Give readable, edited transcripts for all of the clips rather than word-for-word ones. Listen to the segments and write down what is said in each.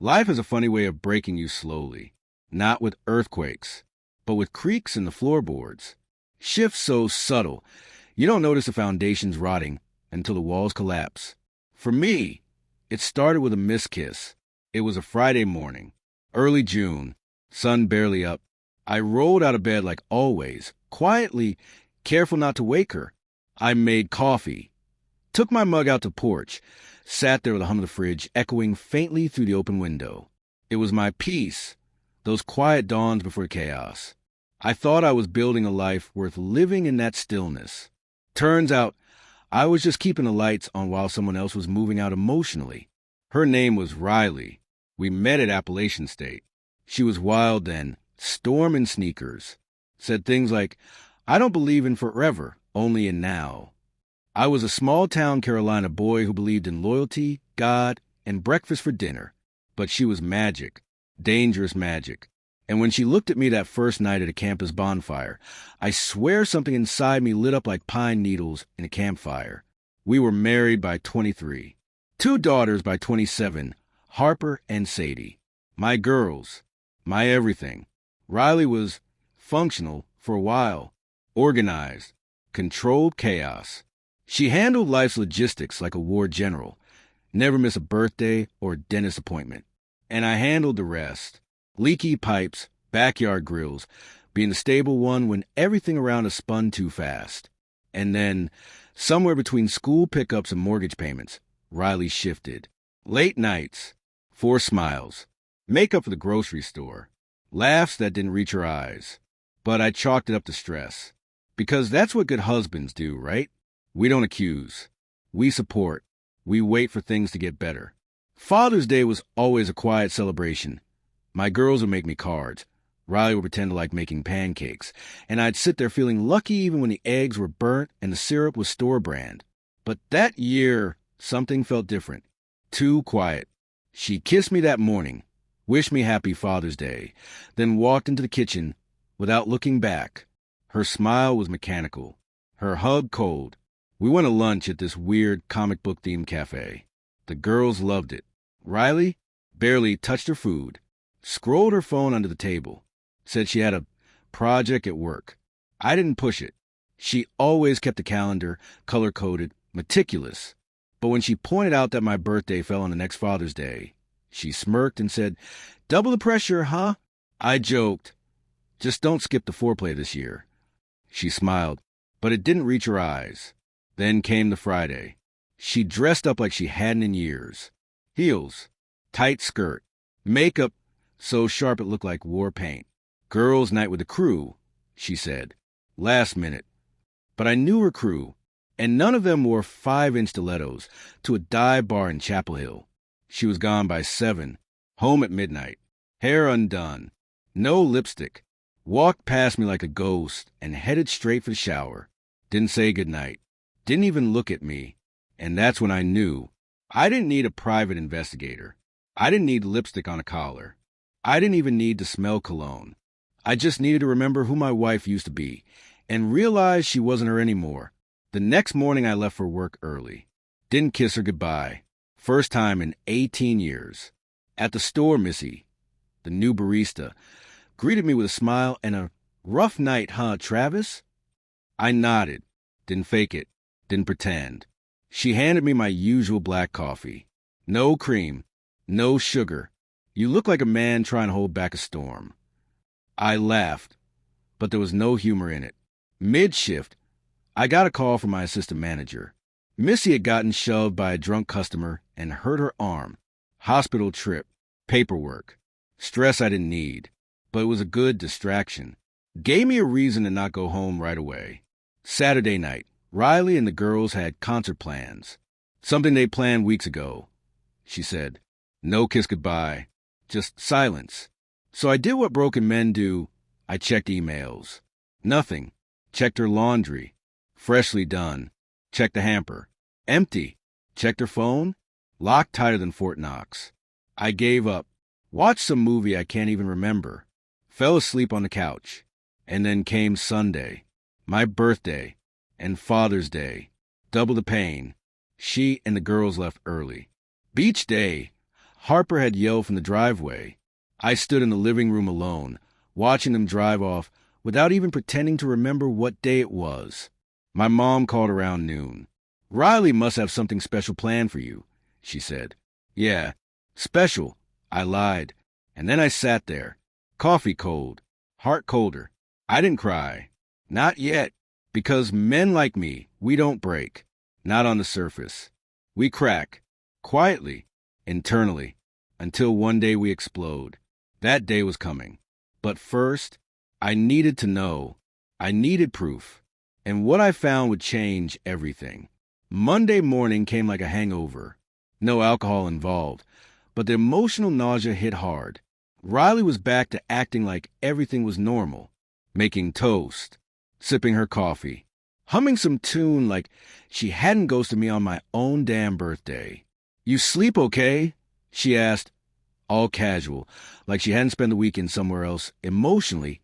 Life has a funny way of breaking you slowly, not with earthquakes, but with creaks in the floorboards. Shifts so subtle, you don't notice the foundations rotting until the walls collapse. For me, it started with a missed kiss. It was a Friday morning, early June, sun barely up. I rolled out of bed like always, quietly, careful not to wake her. I made coffee, took my mug out to porch, sat there with the hum of the fridge echoing faintly through the open window. It was my peace, those quiet dawns before chaos. I thought I was building a life worth living in that stillness. Turns out, I was just keeping the lights on while someone else was moving out emotionally. Her name was Riley. We met at Appalachian State. She was wild then, storm in sneakers. Said things like, "I don't believe in forever, only in now." I was a small-town Carolina boy who believed in loyalty, God, and breakfast for dinner. But she was magic, dangerous magic. And when she looked at me that first night at a campus bonfire, I swear something inside me lit up like pine needles in a campfire. We were married by 23. 2 daughters by 27, Harper and Sadie. My girls, my everything. Riley was functional for a while, organized, controlled chaos. She handled life's logistics like a war general, never miss a birthday or dentist appointment. And I handled the rest. Leaky pipes, backyard grills, being the stable one when everything around us spun too fast. And then, somewhere between school pickups and mortgage payments, Riley shifted. Late nights, 4 smiles, makeup for the grocery store, laughs that didn't reach her eyes. But I chalked it up to stress. Because that's what good husbands do, right? We don't accuse. We support. We wait for things to get better. Father's Day was always a quiet celebration. My girls would make me cards. Riley would pretend to like making pancakes. And I'd sit there feeling lucky even when the eggs were burnt and the syrup was store brand. But that year, something felt different. Too quiet. She kissed me that morning, wished me happy Father's Day, then walked into the kitchen without looking back. Her smile was mechanical. Her hug cold. We went to lunch at this weird comic book themed cafe. The girls loved it. Riley barely touched her food. Scrolled her phone under the table. Said she had a project at work. I didn't push it. She always kept a calendar, color-coded, meticulous. But when she pointed out that my birthday fell on the next Father's Day, she smirked and said, "Double the pressure, huh?" I joked, "Just don't skip the foreplay this year." She smiled, but it didn't reach her eyes. Then came the Friday. She dressed up like she hadn't in years. Heels, tight skirt, makeup so sharp it looked like war paint. "Girls' night with the crew," she said. Last minute. But I knew her crew, and none of them wore 5-inch stilettos to a dive bar in Chapel Hill. She was gone by 7, home at midnight, hair undone, no lipstick, walked past me like a ghost and headed straight for the shower. Didn't say goodnight, didn't even look at me, and that's when I knew. I didn't need a private investigator. I didn't need lipstick on a collar. I didn't even need to smell cologne. I just needed to remember who my wife used to be and realize she wasn't her anymore. The next morning I left for work early. Didn't kiss her goodbye. First time in 18 years. At the store, Missy, the new barista, greeted me with a smile and a "Rough night, huh, Travis?" I nodded. Didn't fake it. Didn't pretend. She handed me my usual black coffee. No cream. No sugar. "You look like a man trying to hold back a storm." I laughed, but there was no humor in it. Mid-shift, I got a call from my assistant manager. Missy had gotten shoved by a drunk customer and hurt her arm. Hospital trip, paperwork, stress I didn't need, but it was a good distraction. Gave me a reason to not go home right away. Saturday night, Riley and the girls had concert plans. Something they planned weeks ago. She said, "No kiss goodbye, just silence." So I did what broken men do. I checked emails. Nothing. Checked her laundry. Freshly done. Checked the hamper. Empty. Checked her phone. Locked tighter than Fort Knox. I gave up. Watched some movie I can't even remember. Fell asleep on the couch. And then came Sunday. My birthday. And Father's Day. Double the pain. She and the girls left early. Beach day. Harper had yelled from the driveway. I stood in the living room alone, watching them drive off without even pretending to remember what day it was. My mom called around noon. "Riley must have something special planned for you," she said. "Yeah, special," I lied. And then I sat there, coffee cold, heart colder. I didn't cry. Not yet, because men like me, we don't break. Not on the surface. We crack, quietly, internally, until one day we explode. That day was coming. But first, I needed to know. I needed proof. And what I found would change everything. Monday morning came like a hangover. No alcohol involved, but the emotional nausea hit hard. Riley was back to acting like everything was normal, making toast, sipping her coffee, humming some tune like she hadn't ghosted me on my own damn birthday. "You sleep okay?" she asked, all casual, like she hadn't spent the weekend somewhere else emotionally,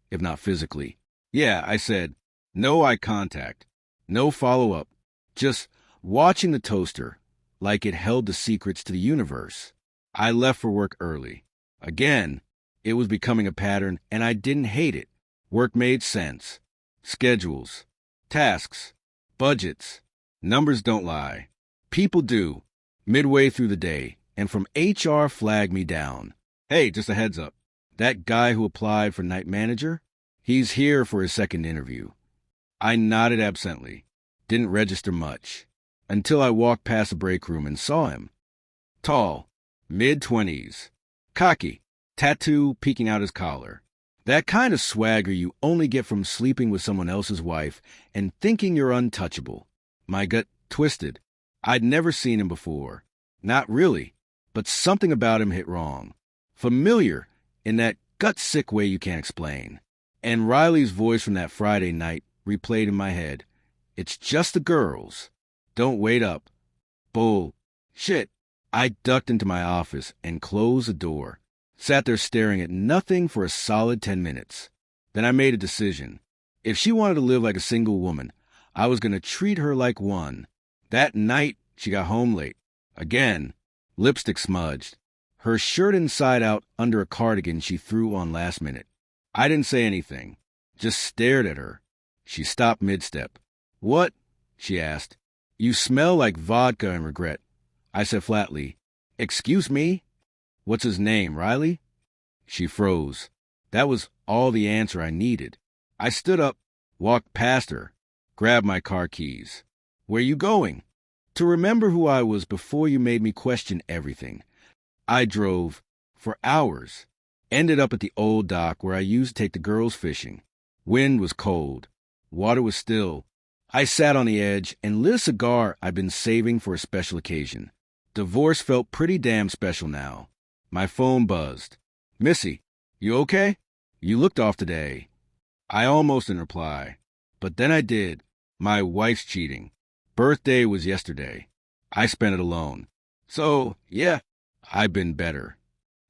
if not physically. "Yeah," I said. No eye contact, no follow-up, just watching the toaster like it held the secrets to the universe. I left for work early. Again, it was becoming a pattern, and I didn't hate it. Work made sense. Schedules, tasks, budgets. Numbers don't lie. People do. Midway through the day, and from HR flagged me down. "Hey, just a heads up. That guy who applied for night manager? He's here for his second interview." I nodded absently, didn't register much, until I walked past the break room and saw him. Tall, mid-20s, cocky, tattoo peeking out his collar. That kind of swagger you only get from sleeping with someone else's wife and thinking you're untouchable. My gut twisted. I'd never seen him before. Not really, but something about him hit wrong. Familiar in that gut-sick way you can't explain. And Riley's voice from that Friday night replayed in my head. "It's just the girls. Don't wait up." Bull. Shit. I ducked into my office and closed the door. Sat there staring at nothing for a solid 10 minutes. Then I made a decision. If she wanted to live like a single woman, I was going to treat her like one. That night, she got home late. Again, lipstick smudged. Her shirt inside out under a cardigan she threw on last minute. I didn't say anything, just stared at her. She stopped mid-step. "What?" she asked. "You smell like vodka and regret." I said flatly, "Excuse me? What's his name, Riley?" She froze. That was all the answer I needed. I stood up, walked past her, grabbed my car keys. "Where you going?" "To remember who I was before you made me question everything." I drove for hours. Ended up at the old dock where I used to take the girls fishing. Wind was cold. Water was still. I sat on the edge and lit a cigar I'd been saving for a special occasion. Divorce felt pretty damn special now. My phone buzzed. "Missy, you okay? You looked off today." I almost didn't reply, but then I did. My wife's cheating. Birthday was yesterday. I spent it alone. So, yeah, I've been better.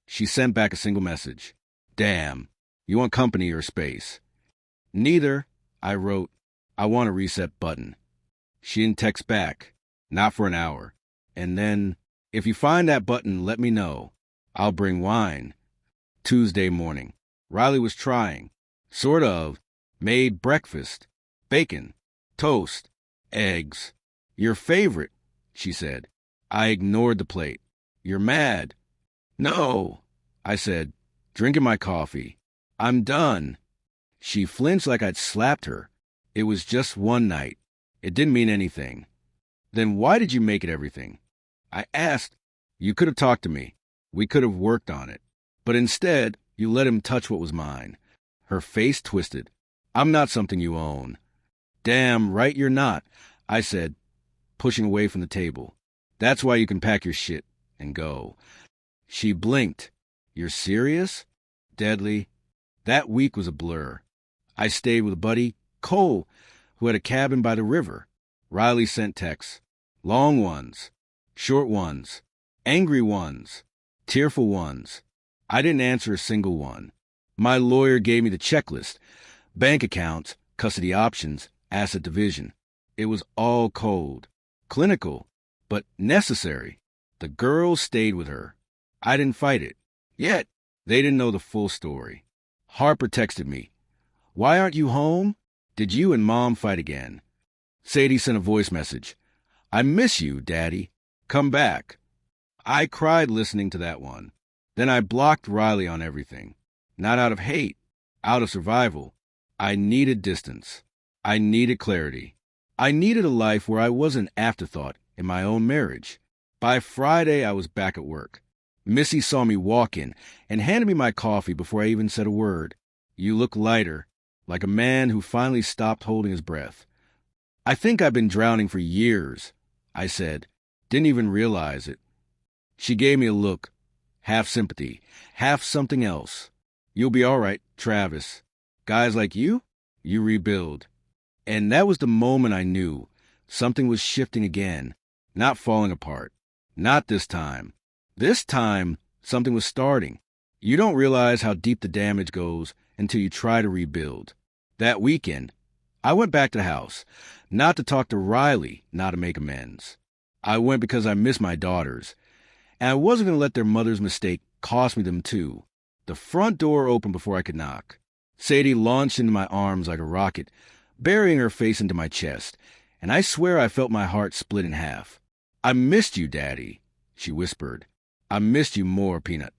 She sent back a single message. "Damn, you want company or space?" "Neither," I wrote. "I want a reset button." She didn't text back. Not for an hour. And then, "If you find that button, let me know. I'll bring wine." Tuesday morning. Riley was trying. Sort of. Made breakfast. Bacon. Toast. Eggs. "Your favorite," she said. I ignored the plate. "You're mad." "No," I said, drinking my coffee. "I'm done." She flinched like I'd slapped her. It was just one night. It didn't mean anything. "Then why did you make it everything?" I asked. "You could have talked to me. We could have worked on it. But instead, you let him touch what was mine." Her face twisted. "I'm not something you own." "Damn right you're not," I said, pushing away from the table. "That's why you can pack your shit and go." She blinked. "You're serious?" Deadly. That week was a blur. I stayed with a buddy, Cole, who had a cabin by the river. Riley sent texts. Long ones. Short ones. Angry ones. Tearful ones. I didn't answer a single one. My lawyer gave me the checklist. Bank accounts, custody options, asset division. It was all cold. Clinical, but necessary. The girl stayed with her. I didn't fight it. Yet, they didn't know the full story. Harper texted me, "Why aren't you home? Did you and Mom fight again?" Sadie sent a voice message, "I miss you, Daddy. Come back." I cried listening to that one. Then I blocked Riley on everything. Not out of hate, out of survival. I needed distance. I needed clarity. I needed a life where I wasn't an afterthought in my own marriage. By Friday, I was back at work. Missy saw me walk in and handed me my coffee before I even said a word. "You look lighter," like a man who finally stopped holding his breath. "I think I've been drowning for years," I said. Didn't even realize it. She gave me a look, half sympathy, half something else. "You'll be all right, Travis. Guys like you rebuild." And that was the moment I knew something was shifting again, not falling apart. Not this time. This time, something was starting. You don't realize how deep the damage goes until you try to rebuild. That weekend, I went back to the house, not to talk to Riley, not to make amends. I went because I missed my daughters, and I wasn't going to let their mother's mistake cost me them too. The front door opened before I could knock. Sadie launched into my arms like a rocket, burying her face into my chest, and I swear I felt my heart split in half. "I missed you, Daddy," she whispered. "I missed you more, Peanut."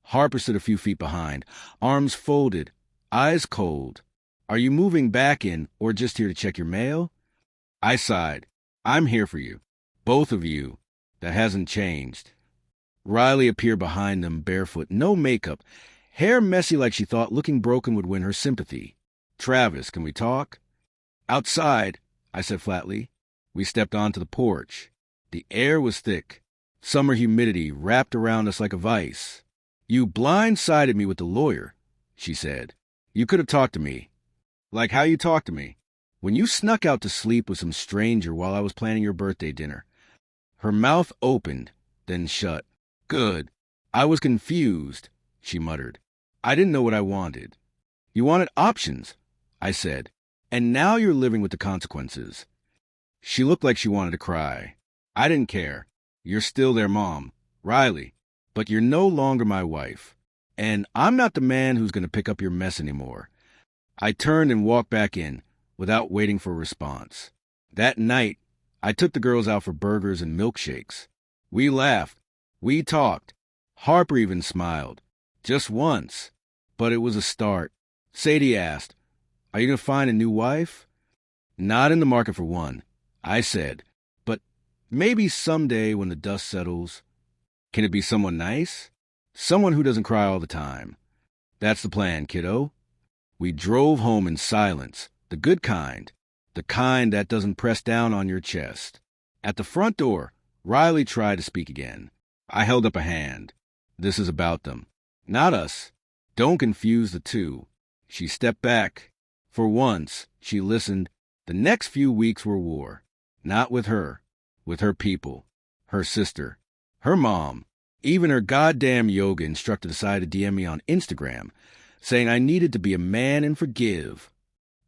Harper stood a few feet behind, arms folded, eyes cold. "Are you moving back in or just here to check your mail?" I sighed. "I'm here for you. Both of you. That hasn't changed." Riley appeared behind them, barefoot, no makeup, hair messy like she thought looking broken would win her sympathy. "Travis, can we talk?" "Outside," I said flatly. We stepped onto the porch. The air was thick. Summer humidity wrapped around us like a vice. "You blindsided me with the lawyer," she said. "You could have talked to me." "Like how you talked to me?" "When you snuck out to sleep with some stranger while I was planning your birthday dinner." Her mouth opened, then shut. "Good. I was confused," she muttered. "I didn't know what I wanted." "You wanted options," I said. "And now you're living with the consequences." She looked like she wanted to cry. "I didn't care. You're still their mom, Riley, but you're no longer my wife. And I'm not the man who's going to pick up your mess anymore." I turned and walked back in, without waiting for a response. That night, I took the girls out for burgers and milkshakes. We laughed. We talked. Harper even smiled. Just once. But it was a start. Sadie asked, "Are you going to find a new wife?" "Not in the market for one," I said. "But maybe someday when the dust settles." "Can it be someone nice?" "Someone who doesn't cry all the time." "That's the plan, kiddo." We drove home in silence, the good kind, the kind that doesn't press down on your chest. At the front door, Riley tried to speak again. I held up a hand. "This is about them, not us. Don't confuse the two." She stepped back. For once, she listened. The next few weeks were war. Not with her. With her people. Her sister. Her mom. Even her goddamn yoga instructor decided to DM me on Instagram, saying I needed to be a man and forgive.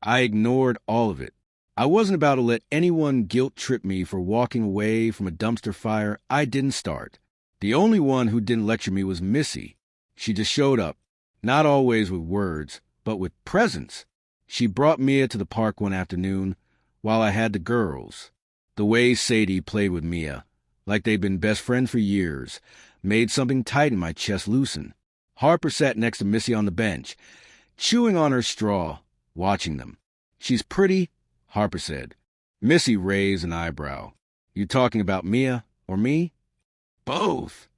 I ignored all of it. I wasn't about to let anyone guilt trip me for walking away from a dumpster fire I didn't start. The only one who didn't lecture me was Missy. She just showed up, not always with words, but with presence. She brought Mia to the park one afternoon while I had the girls. The way Sadie played with Mia, like they'd been best friends for years, made something tight in my chest loosen. Harper sat next to Missy on the bench, chewing on her straw, watching them. "She's pretty," Harper said. Missy raised an eyebrow. "You talking about Mia or me?" "Both."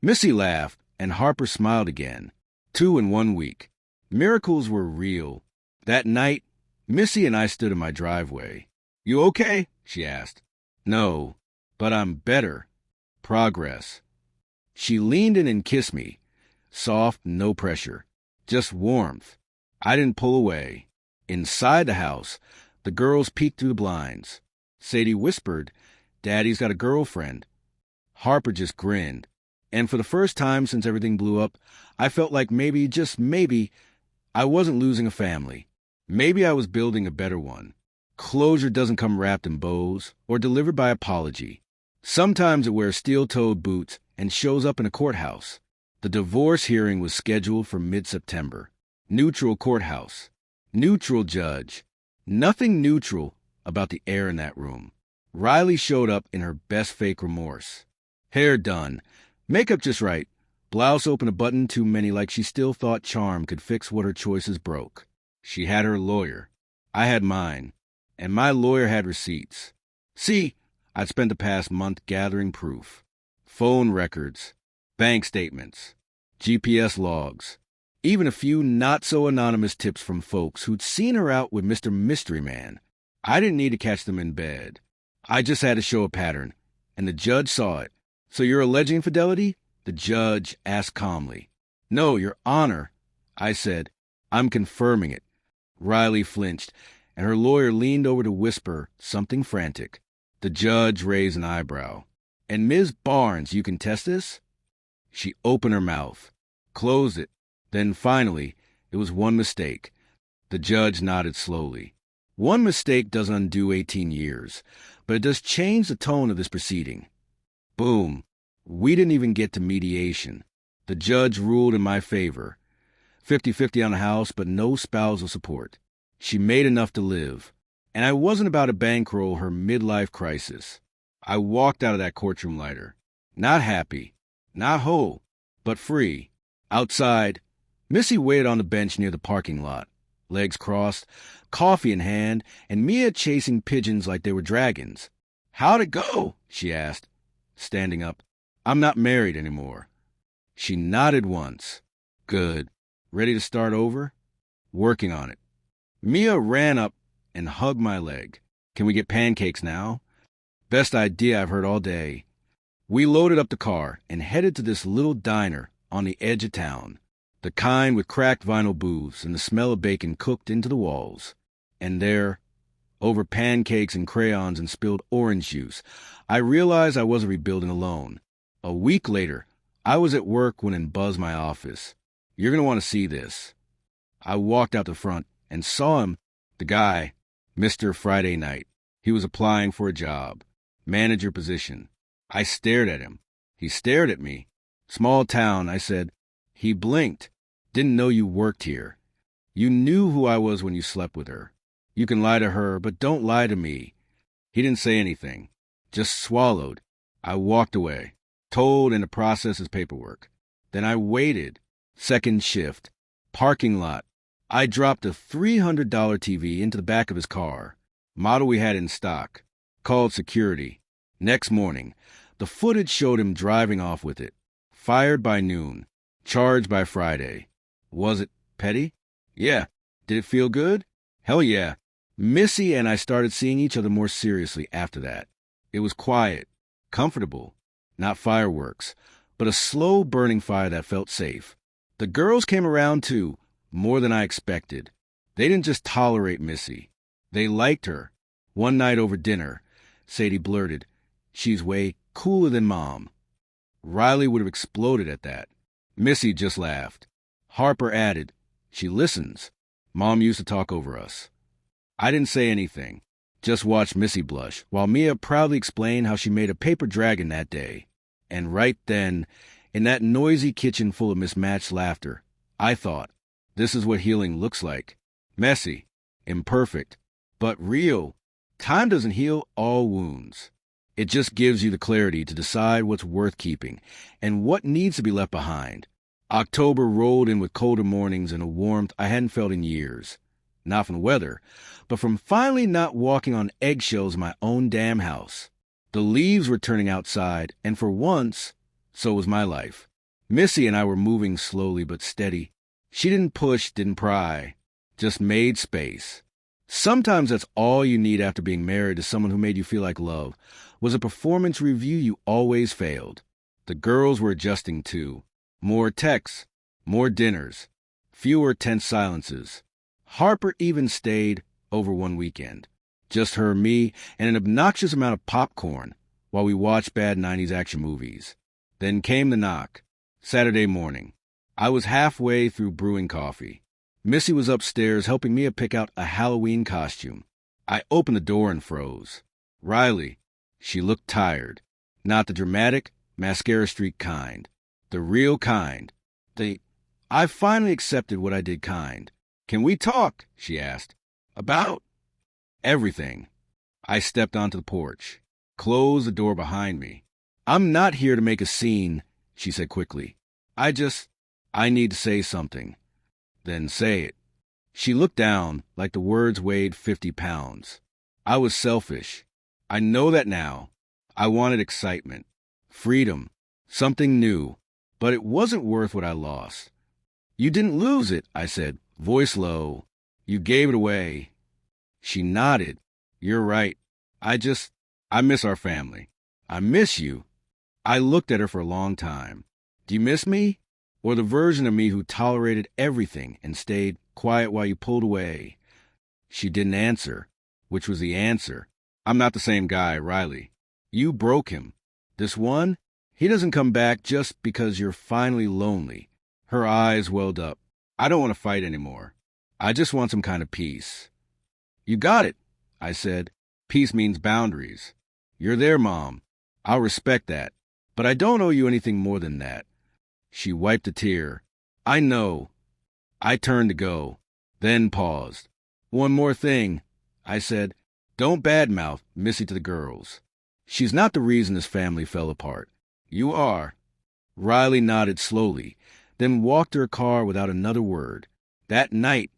Missy laughed, and Harper smiled again. 2 in 1 week. Miracles were real. That night, Missy and I stood in my driveway. "You okay?" she asked. "No, but I'm better. Progress." She leaned in and kissed me. Soft, no pressure. Just warmth. I didn't pull away. Inside the house, the girls peeked through the blinds. Sadie whispered, "Daddy's got a girlfriend." Harper just grinned. And for the first time since everything blew up, I felt like maybe, just maybe, I wasn't losing a family. Maybe I was building a better one. Closure doesn't come wrapped in bows or delivered by apology. Sometimes it wears steel-toed boots and shows up in a courthouse. The divorce hearing was scheduled for mid-September. Neutral courthouse. Neutral judge. Nothing neutral about the air in that room. Riley showed up in her best fake remorse. Hair done. Makeup just right. Blouse open a button too many, like she still thought charm could fix what her choices broke. She had her lawyer. I had mine. And my lawyer had receipts. See, I'd spent the past month gathering proof. Phone records, bank statements, GPS logs, even a few not-so-anonymous tips from folks who'd seen her out with Mr. Mystery Man. I didn't need to catch them in bed. I just had to show a pattern, and the judge saw it. So you're alleging infidelity? The judge asked calmly. No, Your Honor. I said, I'm confirming it. Riley flinched, and her lawyer leaned over to whisper something frantic. The judge raised an eyebrow. And Ms. Barnes, you can test this? She opened her mouth, closed it. Then finally, it was one mistake. The judge nodded slowly. One mistake doesn't undo 18 years, but it does change the tone of this proceeding. Boom. We didn't even get to mediation. The judge ruled in my favor. 50-50 on the house, but no spousal support. She made enough to live. And I wasn't about to bankroll her midlife crisis. I walked out of that courtroom lighter. Not happy. Not whole. But free. Outside, Missy waited on the bench near the parking lot. Legs crossed, coffee in hand, and Mia chasing pigeons like they were dragons. How'd it go? She asked, standing up. I'm not married anymore. She nodded once. Good. Ready to start over? Working on it. Mia ran up and hugged my leg. Can we get pancakes now? Best idea I've heard all day. We loaded up the car and headed to this little diner on the edge of town. The kind with cracked vinyl booths and the smell of bacon cooked into the walls. And there, over pancakes and crayons and spilled orange juice, I realized I wasn't rebuilding alone. A week later, I was at work when in buzzed my office. You're going to want to see this. I walked out the front and saw him, the guy, Mr. Friday Night. He was applying for a job, manager position. I stared at him. He stared at me. Small town, I said. He blinked. Didn't know you worked here. You knew who I was when you slept with her. You can lie to her, but don't lie to me. He didn't say anything. Just swallowed. I walked away, told him to process his paperwork. Then I waited. Second shift. Parking lot. I dropped a $300 TV into the back of his car. Model we had in stock. Called security. Next morning, the footage showed him driving off with it. Fired by noon. Charged by Friday. Was it petty? Yeah. Did it feel good? Hell yeah. Missy and I started seeing each other more seriously after that. It was quiet, comfortable, not fireworks, but a slow burning fire that felt safe. The girls came around too, more than I expected. They didn't just tolerate Missy. They liked her. One night over dinner, Sadie blurted, "She's way cooler than Mom." Riley would have exploded at that. Missy just laughed. Harper added, "She listens. Mom used to talk over us." I didn't say anything, just watched Missy blush, while Mia proudly explained how she made a paper dragon that day. And right then, in that noisy kitchen full of mismatched laughter, I thought, this is what healing looks like. Messy, imperfect, but real. Time doesn't heal all wounds. It just gives you the clarity to decide what's worth keeping and what needs to be left behind. October rolled in with colder mornings and a warmth I hadn't felt in years. Not from the weather, but from finally not walking on eggshells in my own damn house. The leaves were turning outside, and for once, so was my life. Missy and I were moving slowly but steady. She didn't push, didn't pry, just made space. Sometimes that's all you need after being married to someone who made you feel like love, was a performance review you always failed. The girls were adjusting too. More texts, more dinners, fewer tense silences. Harper even stayed over one weekend. Just her, me, and an obnoxious amount of popcorn while we watched bad 90s action movies. Then came the knock. Saturday morning. I was halfway through brewing coffee. Missy was upstairs helping Mia pick out a Halloween costume. I opened the door and froze. Riley. She looked tired. Not the dramatic, mascara streak kind. The real kind. I finally accepted what I did kind. Can we talk? She asked. About? Everything. I stepped onto the porch, closed the door behind me. I'm not here to make a scene, she said quickly. I need to say something. Then say it. She looked down like the words weighed 50 pounds. I was selfish. I know that now. I wanted excitement, freedom, something new, but it wasn't worth what I lost. You didn't lose it, I said, voice low. You gave it away. She nodded. You're right. I miss our family. I miss you. I looked at her for a long time. Do you miss me? Or the version of me who tolerated everything and stayed quiet while you pulled away? She didn't answer, which was the answer. I'm not the same guy, Riley. You broke him. This one, he doesn't come back just because you're finally lonely. Her eyes welled up. I don't want to fight anymore. I just want some kind of peace. You got it, I said. Peace means boundaries. You're there, Mom. I'll respect that. But I don't owe you anything more than that. She wiped a tear. I know. I turned to go, then paused. One more thing, I said. Don't badmouth Missy to the girls. She's not the reason this family fell apart. You are. Riley nodded slowly, then walked to her car without another word. That night,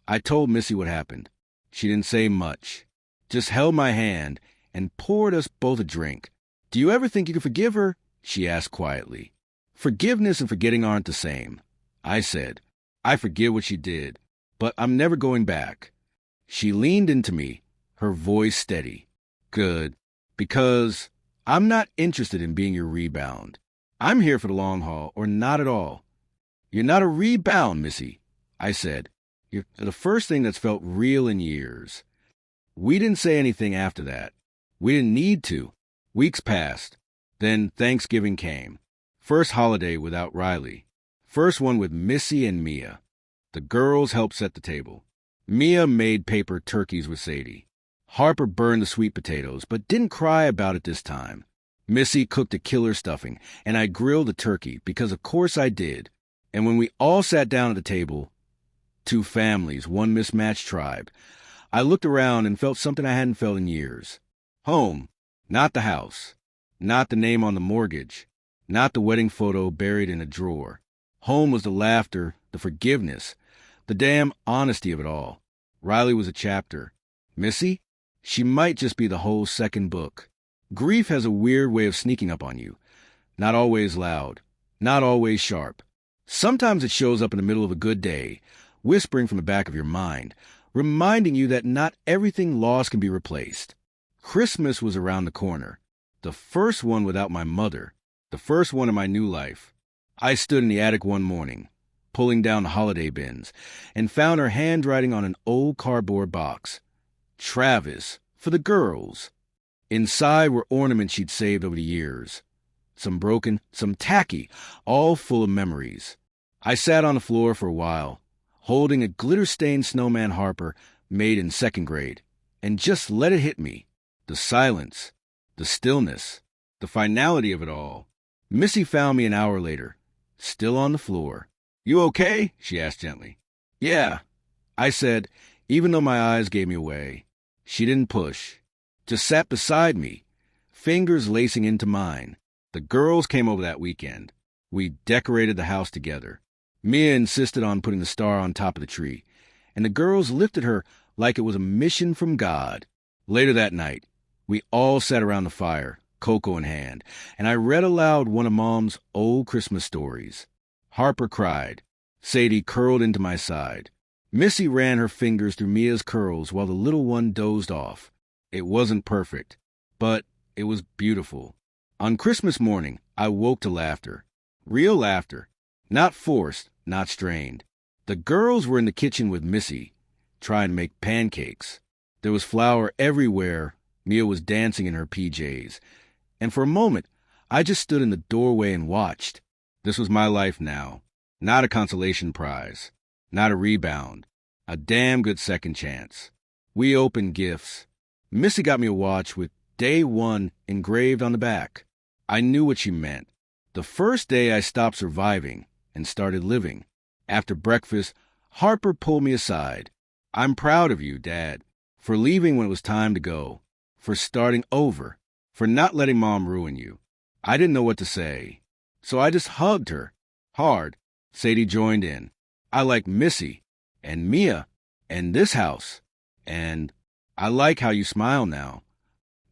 I told Missy what happened. She didn't say much, just held my hand and poured us both a drink. Do you ever think you could forgive her? She asked quietly. Forgiveness and forgetting aren't the same. I said, I forgive what she did, but I'm never going back. She leaned into me, her voice steady. Good, because I'm not interested in being your rebound. I'm here for the long haul, or not at all. You're not a rebound, Missy, I said. You're the first thing that's felt real in years. We didn't say anything after that. We didn't need to. Weeks passed. Then Thanksgiving came. First holiday without Riley. First one with Missy and Mia. The girls helped set the table. Mia made paper turkeys with Sadie. Harper burned the sweet potatoes, but didn't cry about it this time. Missy cooked a killer stuffing, and I grilled a turkey, because of course I did. And when we all sat down at the table, 2 families, 1 mismatched tribe, I looked around and felt something I hadn't felt in years. Home, not the house, not the name on the mortgage, not the wedding photo buried in a drawer. Home was the laughter, the forgiveness, the damn honesty of it all. Riley was a chapter. Missy? She might just be the whole second book. Grief has a weird way of sneaking up on you. Not always loud, not always sharp. Sometimes it shows up in the middle of a good day, whispering from the back of your mind, reminding you that not everything lost can be replaced. Christmas was around the corner. The first one without my mother. The first one in my new life. I stood in the attic one morning, pulling down the holiday bins, and found her handwriting on an old cardboard box. Travis, for the girls. Inside were ornaments she'd saved over the years. Some broken, some tacky, all full of memories. I sat on the floor for a while, holding a glitter-stained snowman Harper made in 2nd grade, and just let it hit me. The silence, the stillness, the finality of it all. Missy found me an hour later, still on the floor. You okay? She asked gently. Yeah, I said, even though my eyes gave me away. She didn't push, just sat beside me, fingers lacing into mine. The girls came over that weekend. We decorated the house together. Mia insisted on putting the star on top of the tree, and the girls lifted her like it was a mission from God. Later that night, we all sat around the fire, cocoa in hand, and I read aloud one of Mom's old Christmas stories. Harper cried. Sadie curled into my side. Missy ran her fingers through Mia's curls while the little one dozed off. It wasn't perfect, but it was beautiful. On Christmas morning, I woke to laughter. Real laughter. Not forced, not strained. The girls were in the kitchen with Missy, trying to make pancakes. There was flour everywhere. Mia was dancing in her PJs. And for a moment, I just stood in the doorway and watched. This was my life now. Not a consolation prize. Not a rebound. A damn good second chance. We opened gifts. Missy got me a watch with Day 1 engraved on the back. I knew what she meant. The first day I stopped surviving and started living. After breakfast, Harper pulled me aside. "I'm proud of you, Dad, for leaving when it was time to go, for starting over, for not letting Mom ruin you." I didn't know what to say, so I just hugged her hard. Sadie joined in. "I like Missy and Mia and this house, and I like how you smile now."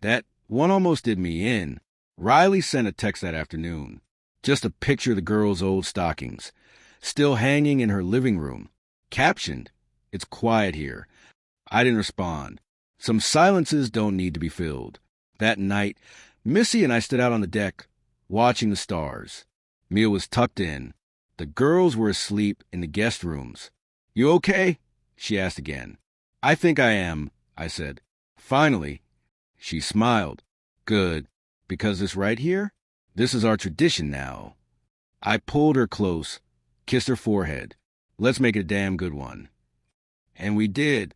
That one almost did me in. Riley sent a text that afternoon. Just a picture of the girls' old stockings, still hanging in her living room. Captioned, "It's quiet here." I didn't respond. Some silences don't need to be filled. That night, Missy and I stood out on the deck, watching the stars. Mia was tucked in. The girls were asleep in the guest rooms. "You okay?" she asked again. "I think I am," I said. Finally, she smiled. "Good, because this right here, this is our tradition now." I pulled her close, kissed her forehead. "Let's make it a damn good one." And we did.